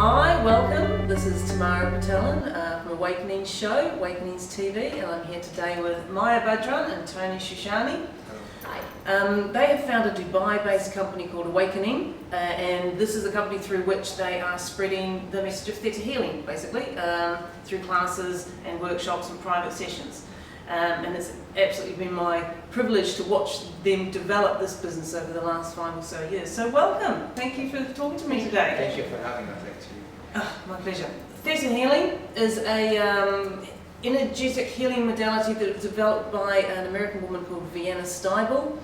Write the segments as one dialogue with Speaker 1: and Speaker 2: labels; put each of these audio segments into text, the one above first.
Speaker 1: Hi, welcome. This is Tamara Pitelen from Awakenings Show, Awakenings TV, and I'm here today with Badran and Tony Shoushani.
Speaker 2: Hi.
Speaker 1: They have founded a Dubai-based company called Awakening, and this is a company through which they are spreading the message of Theta Healing, basically, through classes and workshops and private sessions. And it's absolutely been my privilege to watch them develop this business over the last 5 or so years. So welcome. Thank you for talking to me today.
Speaker 3: Thank you for having us, actually.
Speaker 1: Oh, my pleasure. Theta Healing is a energetic healing modality that was developed by an American woman called Vianna Stibal.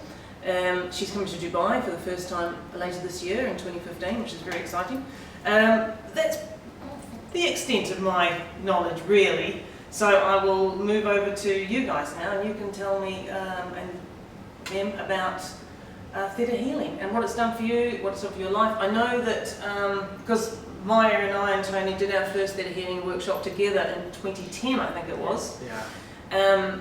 Speaker 1: She's coming to Dubai for the first time later this year in 2015, which is very exciting. That's the extent of my knowledge, really. So I will move over to you guys now, and you can tell me and them about Theta Healing and what it's done for you, what it's done for your life. I know that because Maya and I and Tony did our first Theta Healing workshop together in 2010, I think it was.
Speaker 3: Yeah.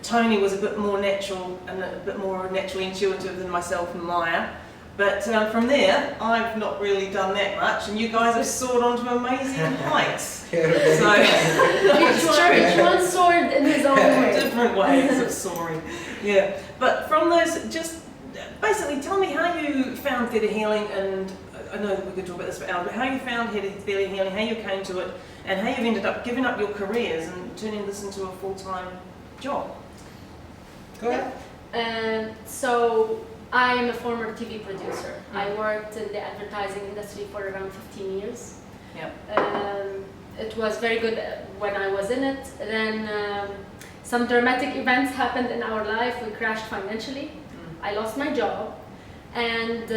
Speaker 1: Tony was a bit more natural and a bit more naturally intuitive than myself and Maya. But from there, I've not really done that much, and you guys have soared on to amazing heights. So,
Speaker 2: Each one soared in his own way.
Speaker 1: Different ways of soaring. Yeah. But from those, just basically tell me how you found Theta Healing, and I know we could talk about this for hours, but how you found Theta Healing, how you came to it, and how you've ended up giving up your careers and turning this into a full-time job.
Speaker 3: Go ahead.
Speaker 2: So I'm a former TV producer. I worked in the advertising industry for around 15 years.
Speaker 1: Yeah.
Speaker 2: It was very good when I was in it. Then some dramatic events happened in our life. We crashed financially. I lost my job. And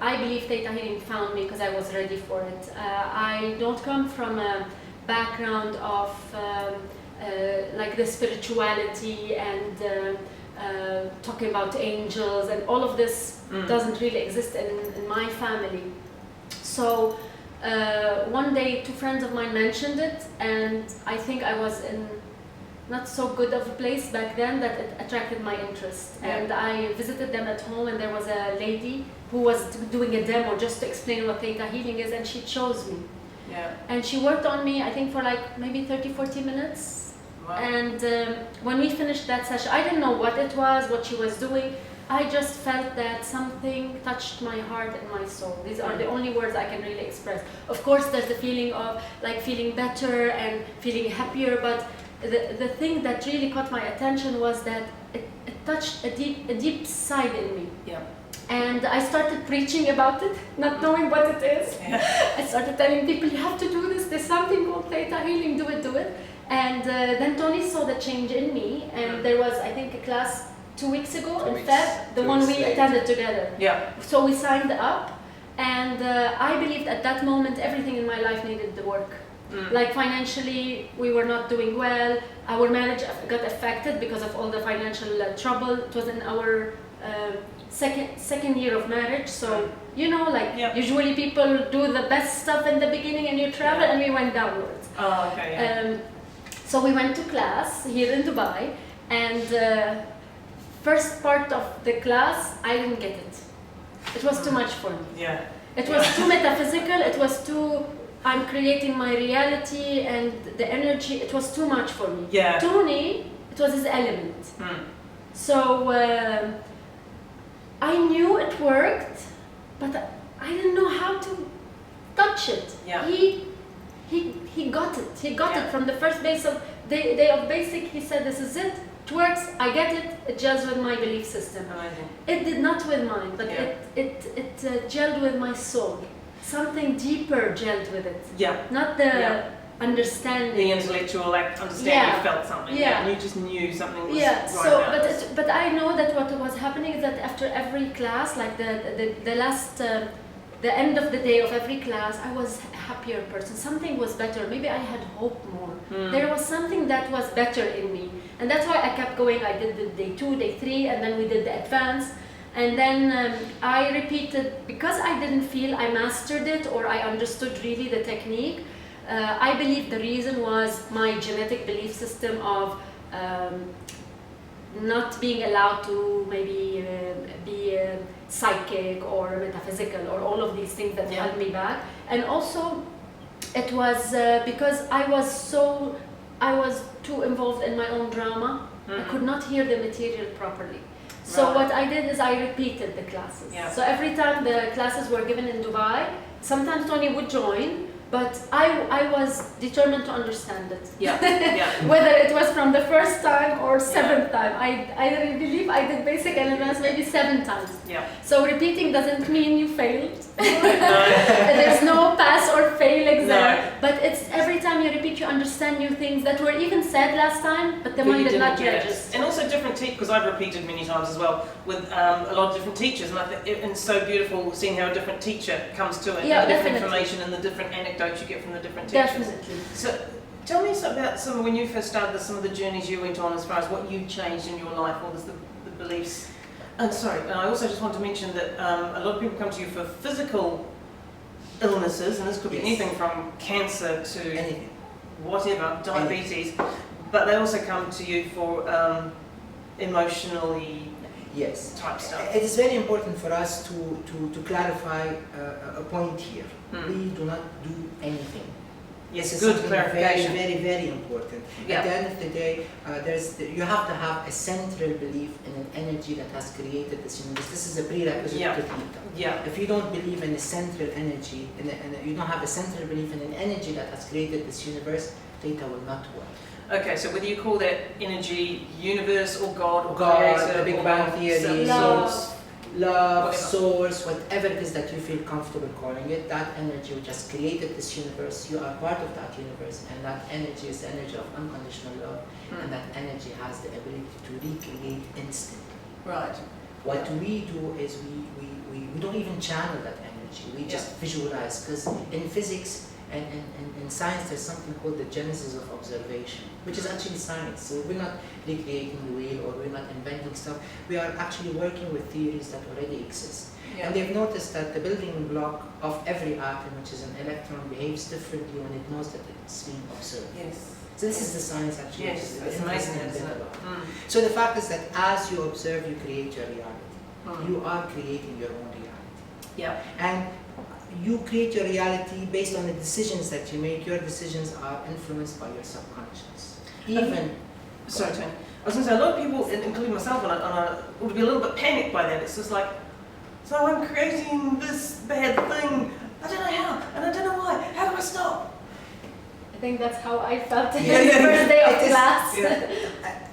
Speaker 2: I believe Theta Healing found me because I was ready for it. I don't come from a background of like the spirituality and talking about angels, and all of this doesn't really exist in my family. So one day 2 friends of mine mentioned it, and I think I was in not so good of a place back then that it attracted my interest.
Speaker 1: Yeah.
Speaker 2: And I visited them at home, and there was a lady who was doing a demo just to explain what Theta Healing is, and she chose me.
Speaker 1: Yeah.
Speaker 2: And she worked on me, I think, for like maybe 30-40 minutes.
Speaker 1: Wow.
Speaker 2: And when we finished that session, I didn't know what it was, what she was doing. I just felt that something touched my heart and my soul. These are the only words I can really express. Of course, there's the feeling of like feeling better and feeling happier, but the thing that really caught my attention was that it touched a deep side in me.
Speaker 1: Yeah.
Speaker 2: And I started preaching about it, not knowing what it is.
Speaker 1: Yeah.
Speaker 2: I started telling people, you have to do this, there's something called Theta Healing, do it. And then Tony saw the change in me, and there was, I think, a class 2 weeks ago in Feb, the one we attended together.
Speaker 1: Yeah.
Speaker 2: So we signed up, and I believed at that moment everything in my life needed the work. Like financially, we were not doing well. Our marriage got affected because of all the financial trouble. It was in our second year of marriage, so you know, like usually people do the best stuff in the beginning and you travel, and we went downwards.
Speaker 1: Oh, okay. Yeah.
Speaker 2: So we went to class here in Dubai, and first part of the class, I didn't get it. It was too much for me.
Speaker 1: Yeah.
Speaker 2: It was too metaphysical, it was too, I'm creating my reality and the energy, it was too much for me.
Speaker 1: Yeah.
Speaker 2: Tony, it was his element. So I knew it worked, but I didn't know how to touch it.
Speaker 1: Yeah.
Speaker 2: He got it. He got it from the first day of basic. He said, "This is it. It works. I get it. It gels with my belief system."
Speaker 1: Amazing.
Speaker 2: It did not with mine, but it gelled with my soul. Something deeper gelled with it.
Speaker 1: Yeah.
Speaker 2: Not the understanding.
Speaker 1: The intellectual understanding. You felt something.
Speaker 2: Yeah.
Speaker 1: And you just knew something was
Speaker 2: Yeah.
Speaker 1: right
Speaker 2: So,
Speaker 1: about
Speaker 2: but I know that what was happening is that after every class, like the last. The end of the day of every class, I was a happier person. Something was better. Maybe I had hope more. There was something that was better in me. And that's why I kept going. I did the day 2, day 3, and then we did the advance. And then I repeated, because I didn't feel I mastered it or I understood really the technique. I believe the reason was my genetic belief system of not being allowed to maybe be psychic or metaphysical or all of these things that held me back. And also it was because I was too involved in my own drama. I could not hear the material properly. So what I did is I repeated the classes. So every time the classes were given in Dubai, sometimes Tony would join, but I was determined to understand it. Whether it was from the first time or seventh time. I believe I did basic and advanced maybe 7 times. So repeating doesn't mean you failed. There's no pass or fail exam. But it's every time you repeat, you understand new things that were even said last time, but the mind did not register.
Speaker 1: And also different teachers, because I've repeated many times as well with a lot of different teachers, and I think it's so beautiful seeing how a different teacher comes to it, and the different information and the different anecdotes you get from the different teachers.
Speaker 2: Definitely.
Speaker 1: So tell me about when you first started some of the journeys you went on as far as what you changed in your life, or the beliefs. And sorry, and I also just want to mention that a lot of people come to you for physical illnesses, and this could be anything from cancer to whatever, diabetes, but they also come to you for emotionally type stuff.
Speaker 4: It is very important for us to clarify a point here. We do not do anything.
Speaker 1: Yes, good clarification.
Speaker 4: Very, very important. At the end of the day, you have to have a central belief in an energy that has created this universe. This is a prerequisite to Theta. If you don't believe in a central energy, you don't have a central belief in an energy that has created this universe, Theta will not work.
Speaker 1: Okay, so whether you call that energy universe or God or
Speaker 4: God,
Speaker 1: creator,
Speaker 4: the Big Bang Theory, love, source, whatever it is that you feel comfortable calling it, that energy which has created this universe, you are part of that universe, and that energy is the energy of unconditional love, and that energy has the ability to recreate instantly.
Speaker 1: Right.
Speaker 4: What we do is we don't even channel that energy, we just visualize, because in physics and in science there's something called the genesis of observation, which is actually science. So we're not recreating the wheel, or we're not inventing stuff. We are actually working with theories that already exist. And they've noticed that the building block of every atom, which is an electron, behaves differently when it knows that it's being observed. So this is the science actually.
Speaker 1: It's amazing, isn't it?
Speaker 4: So the fact is that as you observe, you create your reality. You are creating your own reality. And you create your reality based on the decisions that you make. Your decisions are influenced by your subconscious.
Speaker 1: Sorry, Tony. I was going to say, a lot of people, including myself, would be a little bit panicked by that. It's just like, so I'm creating this bad thing. I don't know how, and I don't know why. How do I stop?
Speaker 2: I think that's how I felt the first day of class.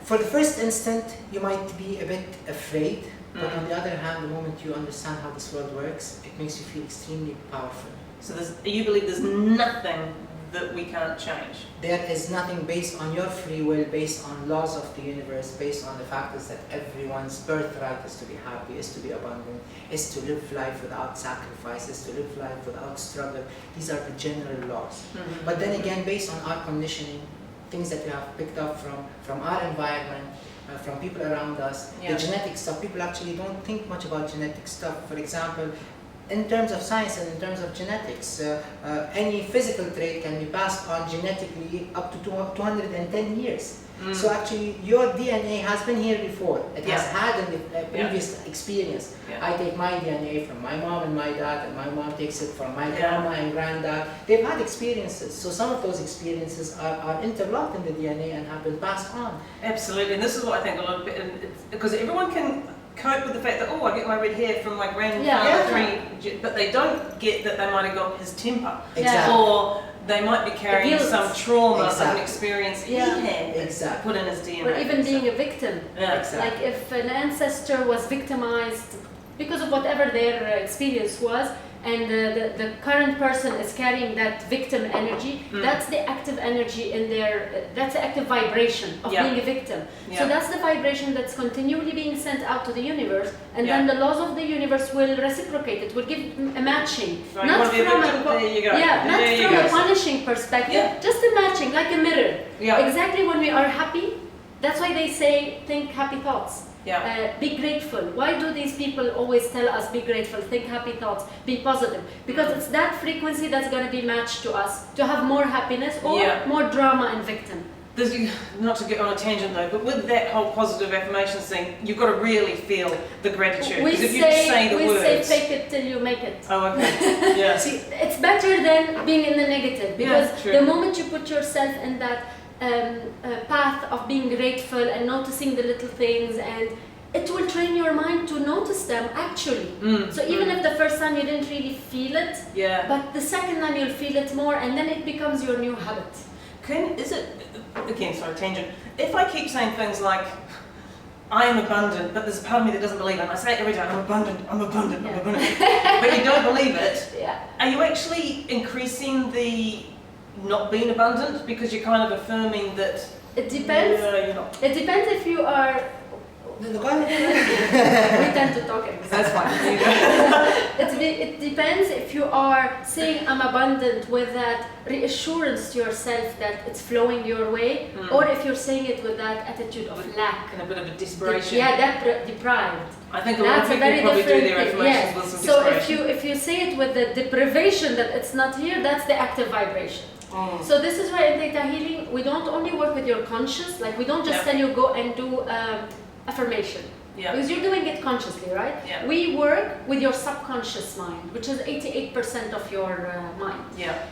Speaker 4: For the first instant, you might be a bit afraid. But on the other hand, the moment you understand how this world works, it makes you feel extremely powerful.
Speaker 1: So you believe there's nothing that we can't change?
Speaker 4: There is nothing based on your free will, based on laws of the universe, based on the fact is that everyone's birthright is to be happy, is to be abundant, is to live life without sacrifices, to live life without struggle. These are the general laws. But then again, based on our conditioning, things that we have picked up from our environment, from people around us, the genetic stuff, people actually don't think much about genetic stuff. For example, in terms of science and in terms of genetics, any physical trait can be passed on genetically up to 210 years. So actually your DNA has been here before. It has had a previous experience. I take my DNA from my mom and my dad, and my mom takes it from my grandma and granddad. They've had experiences. So some of those experiences are interlocked in the DNA and have been passed on.
Speaker 1: Absolutely, and this is what I think a lot of people, because everyone can cope with the fact that, oh, I get my red hair from my grandfather, but they don't get that they might have got his temper. Or they might be carrying some trauma of an experience he had put in his DNA.
Speaker 2: Or even being a victim. Like if an ancestor was victimized because of whatever their experience was, and the current person is carrying that victim energy, that's the active energy in their, that's the active vibration of being a victim. So that's the vibration that's continually being sent out to the universe, and then the laws of the universe will reciprocate it, will give a matching. Not from a punishing perspective, just a matching, like a mirror. Exactly when we are happy, that's why they say, think happy thoughts. Be grateful. Why do these people always tell us be grateful, think happy thoughts, be positive? Because it's that frequency that's going to be matched to us to have more happiness or more drama and victim.
Speaker 1: not to get on a tangent though, but with that whole positive affirmation thing, you've got to really feel the gratitude. Because if you just say the words...
Speaker 2: We say fake it till you make it.
Speaker 1: Oh, okay. Yeah.
Speaker 2: See, it's better than being in the negative, because the moment you put yourself in that path of being grateful and noticing the little things, and it will train your mind to notice them actually. So even if the first time you didn't really feel it, but the second time you'll feel it more, and then it becomes your new habit.
Speaker 1: Again, sorry, tangent. If I keep saying things like, I am abundant, but there's a part of me that doesn't believe it, and I say it every day, I'm abundant, I'm abundant, I'm abundant, but you don't believe it, are you actually increasing the not being abundant because you're kind of affirming that...
Speaker 2: It depends.
Speaker 1: You're not.
Speaker 2: It depends if you are...
Speaker 4: No,
Speaker 2: we tend to talk at
Speaker 1: That's fine.
Speaker 2: It depends if you are saying I'm abundant with that reassurance to yourself that it's flowing your way, or if you're saying it with that attitude of lack.
Speaker 1: And a bit of a desperation.
Speaker 2: Deprived.
Speaker 1: I think a lot of people probably do their affirmations with some desperation.
Speaker 2: So if you say it with the deprivation that it's not here, that's the active vibration. So this is why in Theta Healing, we don't only work with your conscious, like we don't just tell you go and do affirmation. Because you're doing it consciously, right? We work with your subconscious mind, which is 88% of your mind.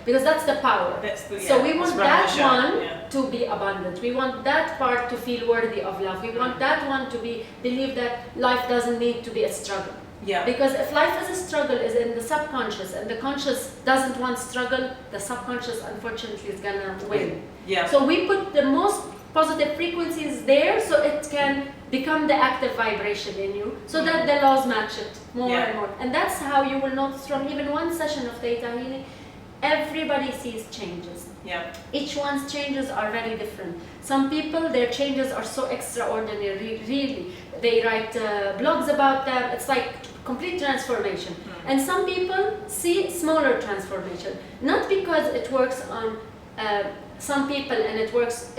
Speaker 2: Because that's the power. So we want that one to be abundant. We want that part to feel worthy of love. We want that one to believe that life doesn't need to be a struggle. Because if life is a struggle is in the subconscious, and the conscious doesn't want struggle, the subconscious unfortunately is gonna win. So we put the most positive frequencies there, so it can become the active vibration in you, so that the laws match it more and more. And that's how you will notice from even one session of Theta Healing, everybody sees changes. Each one's changes are very different. Some people, their changes are so extraordinary, really. They write blogs about them. It's like complete transformation. And some people see smaller transformation, not because it works on some people and it works.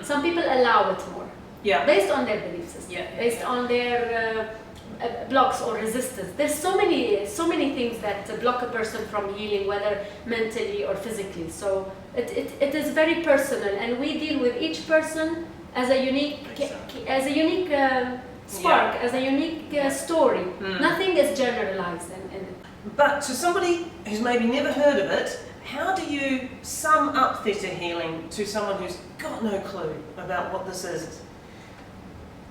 Speaker 2: Some people allow it more, based on their belief system, based on their blocks or resistance. There's so many things that block a person from healing, whether mentally or physically. So it is very personal, and we deal with each person as a unique spark, as a unique story. Nothing is generalized in it.
Speaker 1: But to somebody who's maybe never heard of it, how do you sum up Theta Healing to someone who's got no clue about what this is?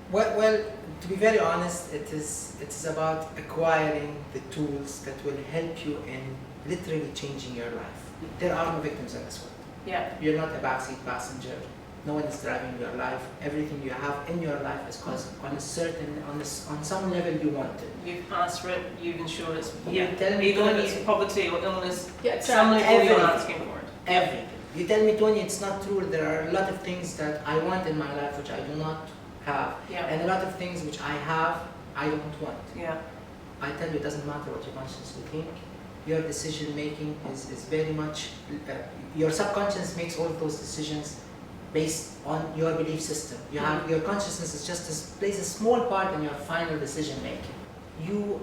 Speaker 4: Well, to be very honest, it is about acquiring the tools that will help you in literally changing your life. There are no victims in this world. You're not a backseat passenger. No one is driving your life. Everything you have in your life is because on some level you want it.
Speaker 1: You've asked for it, you've ensured it's
Speaker 4: even
Speaker 1: if it's poverty or illness, some level you're asking for it.
Speaker 4: Everything. You tell me, Tony, it's not true. There are a lot of things that I want in my life which I do not have, and a lot of things which I have, I don't want. I tell you, it doesn't matter what your consciously think. Your decision making is very much, your subconscious makes all of those decisions based on your belief system. You have your consciousness is just plays a small part in your final decision making. You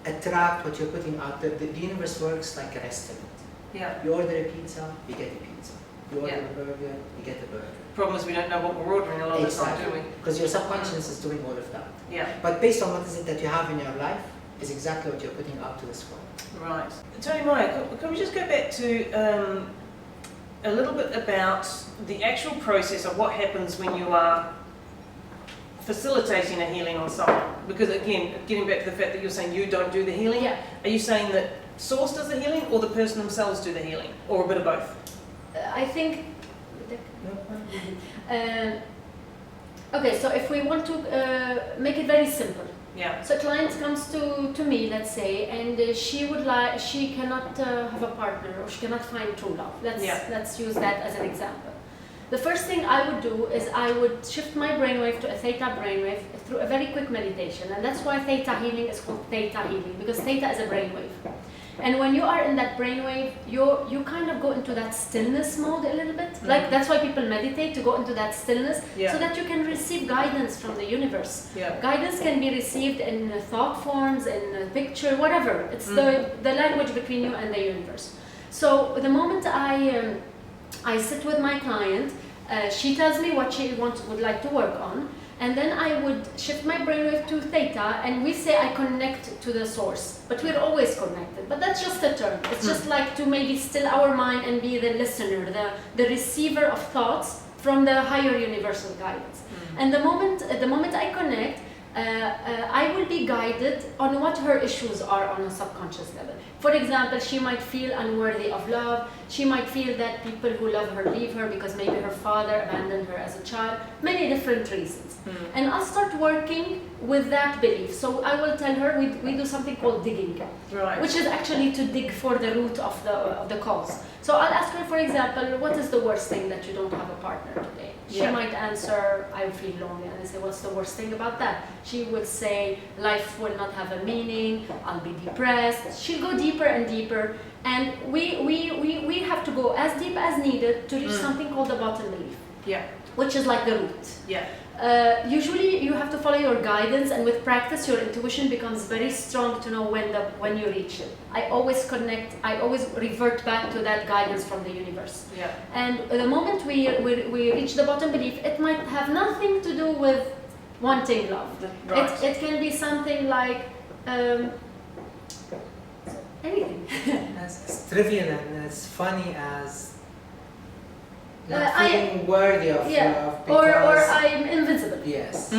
Speaker 4: attract what you're putting out there. The universe works like a restaurant. You order a pizza, you get a pizza. You order a burger, you get a burger.
Speaker 1: Problem is we don't know what we're ordering a lot of the time, do we?
Speaker 4: Because your subconscious is doing all of that. But based on what is it that you have in your life is exactly what you're putting out to this world.
Speaker 1: Right. Tony, Maya, can we just go back to a little bit about the actual process of what happens when you are facilitating a healing on someone? Because again, getting back to the fact that you're saying you don't do the healing, are you saying that Source does the healing or the person themselves do the healing, or a bit of both?
Speaker 2: I think, okay, so if we want to make it very simple. So a client comes to me, let's say, and she cannot have a partner, or she cannot find true love. Let's use that as an example. The first thing I would do is I would shift my brainwave to a theta brainwave through a very quick meditation, and that's why Theta Healing is called Theta Healing, because theta is a brainwave. And when you are in that brainwave, you kind of go into that stillness mode a little bit. Like that's why people meditate, to go into that stillness, so that you can receive guidance from the universe. Guidance can be received in thought forms, in a picture, whatever. It's the language between you and the universe. So the moment I sit with my client, She tells me what she would like to work on, and then I would shift my brainwave to theta, and we say I connect to the source, but we're always connected. But that's just a term. It's just like to maybe still our mind and be the listener, the receiver of thoughts from the higher universal guidance. And the moment I connect, I will be guided on what her issues are on a subconscious level. For example, she might feel unworthy of love. She might feel that people who love her leave her because maybe her father abandoned her as a child. Many different reasons. And I'll start working with that belief. So I will tell her we do something called digging, which is actually to dig for the root of the cause. So I'll ask her, for example, what is the worst thing that you don't have a partner today? She might answer, I feel lonely. And I say, what's the worst thing about that? She will say, life will not have a meaning, I'll be depressed. She'll go deeper and deeper. And we have to go as deep as needed to reach something called the bottom belief, which is like the root. Usually you have to follow your guidance, and with practice your intuition becomes very strong to know when you reach it. I always connect, I always revert back to that guidance from the universe. And the moment we reach the bottom belief, it might have nothing to do with wanting love. It can be something like anything.
Speaker 4: As trivial and as funny as not feeling worthy of love, because
Speaker 2: or I'm invisible.
Speaker 4: Yes.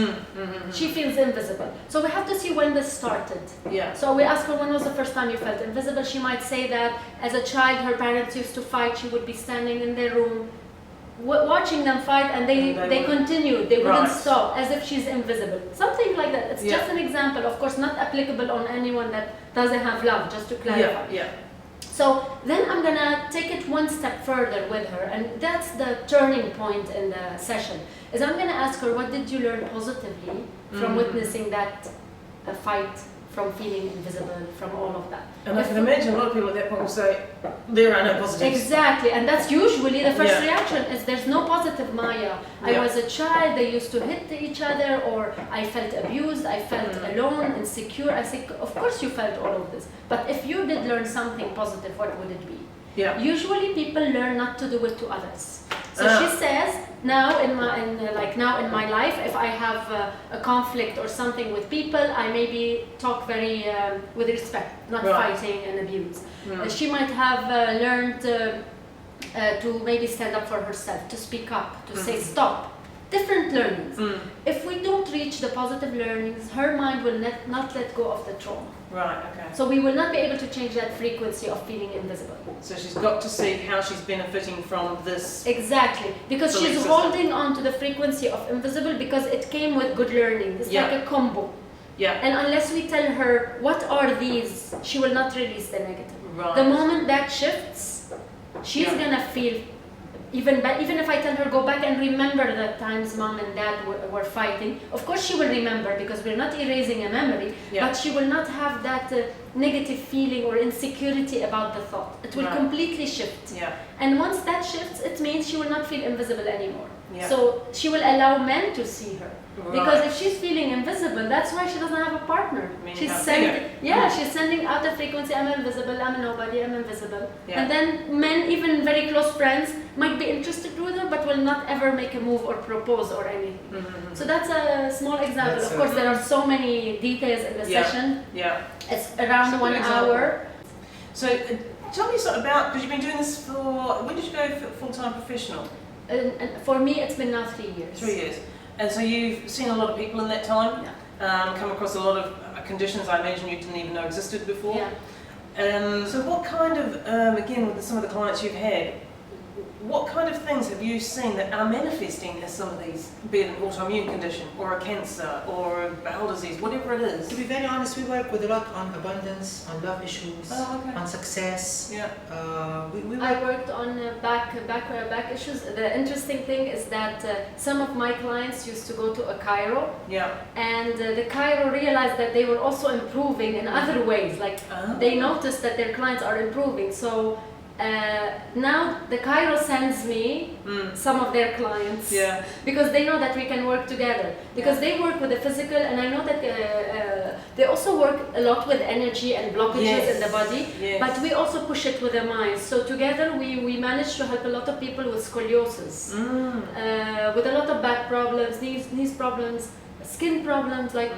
Speaker 2: She feels invisible. So we have to see when this started. So we ask her, when was the first time you felt invisible? She might say that as a child her parents used to fight. She would be standing in their room watching them fight, and they continued. They wouldn't stop, as if she's invisible. Something like that. It's just an example. Of course, not applicable on anyone that doesn't have love, just to clarify. So then I'm gonna take it one step further with her, and that's the turning point in the session. Is I'm gonna ask her, what did you learn positively from witnessing that fight, from feeling invisible, from all of that?
Speaker 1: And I can imagine a lot of people at that point will say, there are no positives.
Speaker 2: Exactly, and that's usually the first reaction, is there's no positive, Maya. I was a child, they used to hit each other, or I felt abused, I felt alone, insecure. I say, of course you felt all of this. But if you did learn something positive, what would it be? Usually people learn not to do it to others. So she says, now in my life, if I have a conflict or something with people, I maybe talk very with respect, not fighting and abuse. She might have learned to maybe stand up for herself, to speak up, to say stop. Different learnings. If we don't reach the positive learnings, her mind will not let go of the trauma. So we will not be able to change that frequency of feeling invisible.
Speaker 1: So she's got to see how she's benefiting from this.
Speaker 2: Exactly, because she's holding on to the frequency of invisible because it came with good learning. It's like a combo. And unless we tell her what are these, she will not release the negative. The moment that shifts, she's gonna feel. Even if I tell her, go back and remember the times mom and dad were fighting, of course she will remember, because we're not erasing a memory, but she will not have that negative feeling or insecurity about the thought. It will completely shift. And once that shifts, it means she will not feel invisible anymore. So she will allow men to see her. Because if she's feeling invisible, that's why she doesn't have a partner. She's sending out a frequency, I'm invisible, I'm a nobody, I'm invisible. And then men, even very close friends, might be interested with her, but will not ever make a move or propose or anything. So that's a small example. Of course, there are so many details in the session. It's around 1 hour.
Speaker 1: So tell me something about, because you've been doing this for, when did you go full-time professional?
Speaker 2: And for me, it's been now 3 years.
Speaker 1: 3 years. And so you've seen a lot of people in that time, come across a lot of conditions I imagine you didn't even know existed before. So what kind of, again, with some of the clients you've had, what kind of things have you seen that are manifesting as some of these, be it an autoimmune condition or a cancer or a bowel disease, whatever it is?
Speaker 4: To be very honest, we work with a lot on abundance, on love issues, on success.
Speaker 2: I worked on back issues. The interesting thing is that some of my clients used to go to a chiro, and the chiro realized that they were also improving in other ways. Like they noticed that their clients are improving, so Now the Cairo sends me some of their clients because they know that we can work together, because they work with the physical, and I know that they also work a lot with energy and blockages in the body, but we also push it with the mind. So together we manage to help a lot of people with scoliosis, with a lot of back problems, knees problems, skin problems, like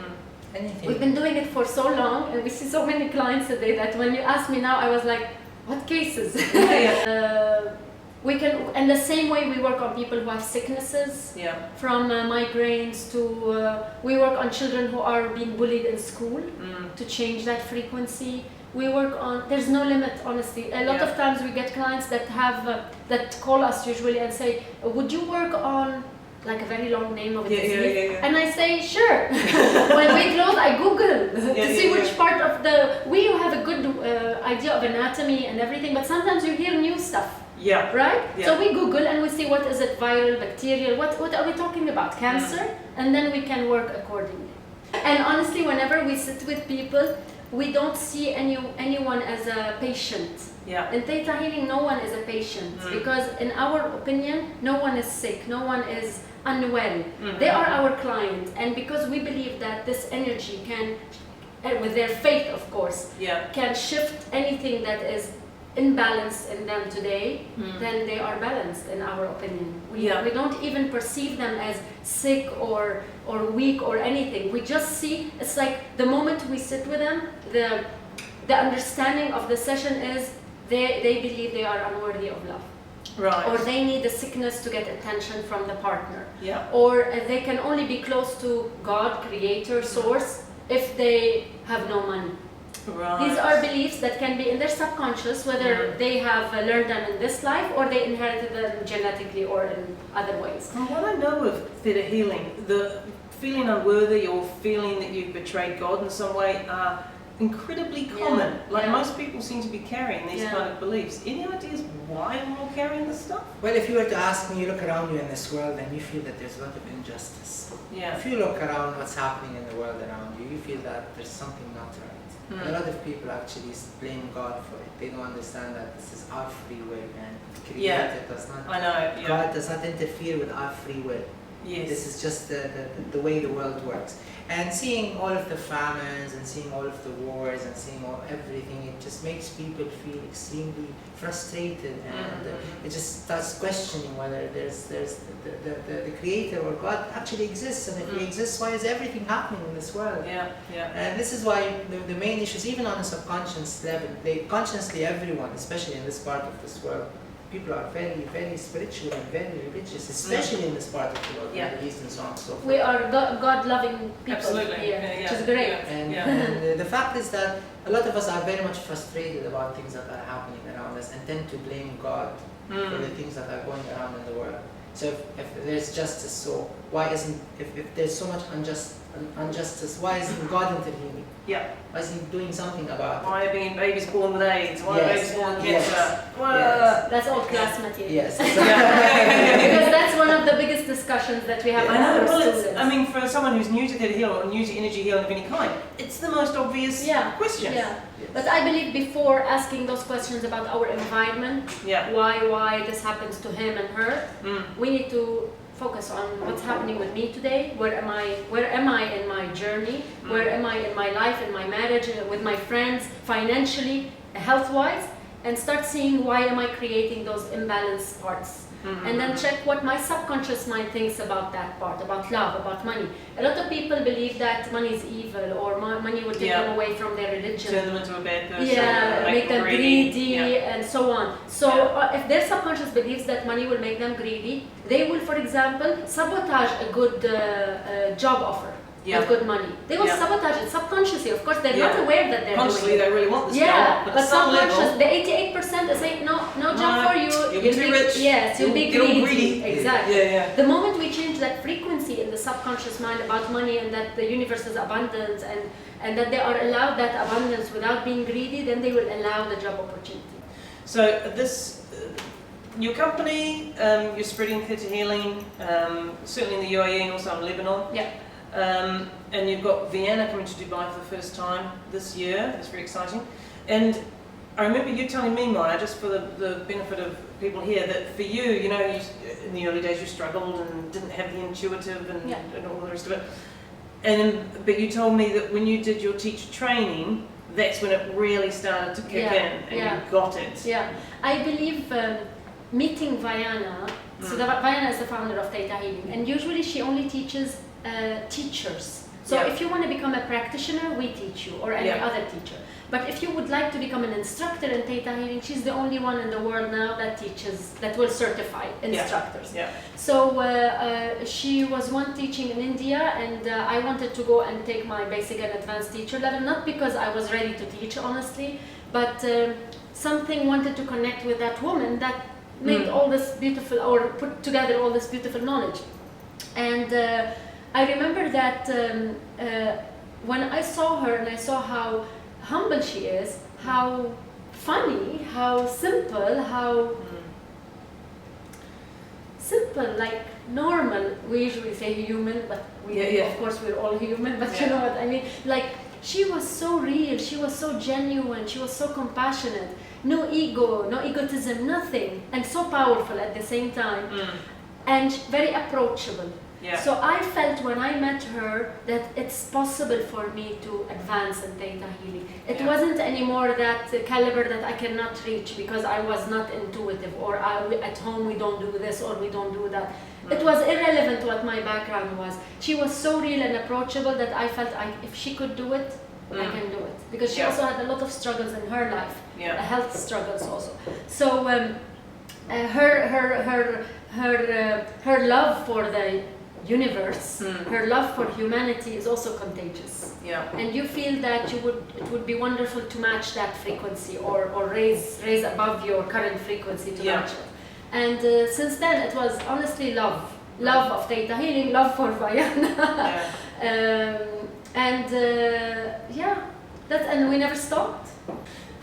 Speaker 4: Anything.
Speaker 2: we've been doing it for so long, and we see so many clients today that when you ask me now, I was like, what cases? We can, and the same way we work on people who have sicknesses, from migraines to, we work on children who are being bullied in school to change that frequency. We work on, there's no limit, honestly. A lot of times we get clients that have, that call us usually and say, would you work on, like a very long name of a disease, and I say sure. When we close, I Google to see which part of the. We have a good idea of anatomy and everything, but sometimes you hear new stuff. Right. So we Google and we see what is it, viral, bacterial. What are we talking about? Cancer, and then we can work accordingly. And honestly, whenever we sit with people, we don't see anyone as a patient. In Theta Healing, no one is a patient because, in our opinion, no one is sick, no one is unwell. They are our client, and because we believe that this energy can, with their faith, of course, can shift anything that is imbalanced in them today, then they are balanced, in our opinion. We don't even perceive them as sick or weak or anything. We just see, it's like the moment we sit with them, the understanding of the session is they believe they are unworthy of love.
Speaker 1: Right.
Speaker 2: Or they need a sickness to get attention from the partner. Or they can only be close to God, Creator, Source, if they have no money.
Speaker 1: Right.
Speaker 2: These are beliefs that can be in their subconscious, whether they have learned them in this life or they inherited them genetically or in other ways.
Speaker 1: From what I know of Theta Healing, the feeling unworthy or feeling that you've betrayed God in some way are incredibly common. Most people seem to be carrying these kind of beliefs. Any ideas why we're all carrying this stuff?
Speaker 4: Well, if you were to ask me, you look around you in this world and you feel that there's a lot of injustice. If you look around what's happening in the world around you, you feel that there's something not right. A lot of people actually blame God for it. They don't understand that this is our free will, and Creator does not. God does not interfere with our free will. This is just the way the world works. And seeing all of the famines and seeing all of the wars and seeing everything, it just makes people feel extremely frustrated, and it just starts questioning whether there's the Creator or God actually exists, and if He exists, why is everything happening in this world? And this is why the main issues, even on a subconscious level, consciously everyone, especially in this part of this world, people are very, very spiritual and very religious, especially in this part of the world, Middle East and so on and so forth.
Speaker 2: We are God-loving people here, which is great.
Speaker 4: And the fact is that a lot of us are very much frustrated about things that are happening around us and tend to blame God for the things that are going around in the world. So if there's justice, so why isn't, if there's so much injustice, why isn't God intervening? Why isn't He doing something about it?
Speaker 1: Why are being babies born with AIDS? Why are babies born with cancer?
Speaker 2: That's all class material.
Speaker 1: Because
Speaker 2: that's one of the biggest discussions that we have with our students.
Speaker 1: I mean, for someone who's new to Theta Healing or new to energy healing of any kind, it's the most obvious question.
Speaker 2: But I believe before asking those questions about our environment, why this happens to him and her, we need to focus on what's happening with me today. Where am I in my journey? Where am I in my life, in my marriage, with my friends, financially, health-wise, and start seeing why am I creating those imbalanced parts. And then check what my subconscious mind thinks about that part, about love, about money. A lot of people believe that money is evil, or money will take them away from their religion.
Speaker 1: Turn them into a bad person.
Speaker 2: Make them greedy and so on. So if their subconscious believes that money will make them greedy, they will, for example, sabotage a good job offer. With good money. They will sabotage it subconsciously. Of course, they're not aware that they're
Speaker 1: consciously
Speaker 2: doing it.
Speaker 1: They really want this job,
Speaker 2: but subconscious, the 88% is saying, no job for you.
Speaker 1: You'll be too rich.
Speaker 2: Yes, you'll be greedy. Exactly. The moment we change that frequency in the subconscious mind about money, and that the universe is abundance, and that they are allowed that abundance without being greedy, then they will allow the job opportunity.
Speaker 1: So this, your company, you're spreading Theta Healing, certainly in the UAE and also in Lebanon. And you've got Vianna coming to Dubai for the first time this year. It's very exciting. And I remember you telling me, Maya, just for the benefit of people here, that for you, you know, in the early days you struggled and didn't have the intuitive and all the rest of it. But you told me that when you did your teacher training, that's when it really started to kick in and you got it.
Speaker 2: Yeah, I believe meeting Vianna, so Vianna is the founder of Theta Healing, and usually she only teaches teachers. So if you want to become a practitioner, we teach you, or any other teacher. But if you would like to become an instructor in Theta Healing, she's the only one in the world now that teaches, that will certify instructors. So she was one teaching in India, and I wanted to go and take my basic and advanced teacher level, not because I was ready to teach, honestly, but something wanted to connect with that woman that made all this beautiful, or put together all this beautiful knowledge. And I remember that when I saw her and I saw how humble she is, how funny, how simple, simple, like normal. We usually say human, but of course we're all human, but you know what I mean? Like, she was so real, she was so genuine, she was so compassionate, no ego, no egotism, nothing, and so powerful at the same time, and very approachable. So I felt when I met her that it's possible for me to advance in Theta Healing. It wasn't anymore that caliber that I cannot reach because I was not intuitive, or at home we don't do this or we don't do that. It was irrelevant what my background was. She was so real and approachable that I felt if she could do it, I can do it. Because she also had a lot of struggles in her life, health struggles also. So her love for the universe, her love for humanity is also contagious. And you feel that it would be wonderful to match that frequency, or raise above your current frequency to match it. And since then it was honestly love of Theta Healing, love for Vianna. And we never stopped.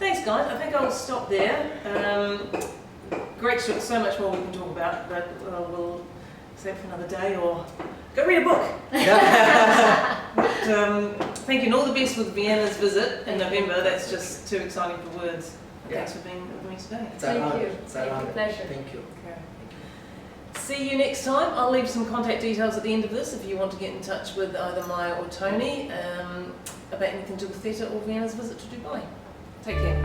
Speaker 1: Thanks guys, I think I'll stop there. Great, so much more we can talk about, but we'll save for another day, or go read a book. But, thank you, and all the best with Vianna's visit in November. That's just too exciting for words. Thanks for being with me today.
Speaker 2: Thank you. It's a pleasure.
Speaker 4: Thank you.
Speaker 1: Okay. See you next time. I'll leave some contact details at the end of this if you want to get in touch with either Maya or Tony about anything to do with Theta or Vianna's visit to Dubai. Take care.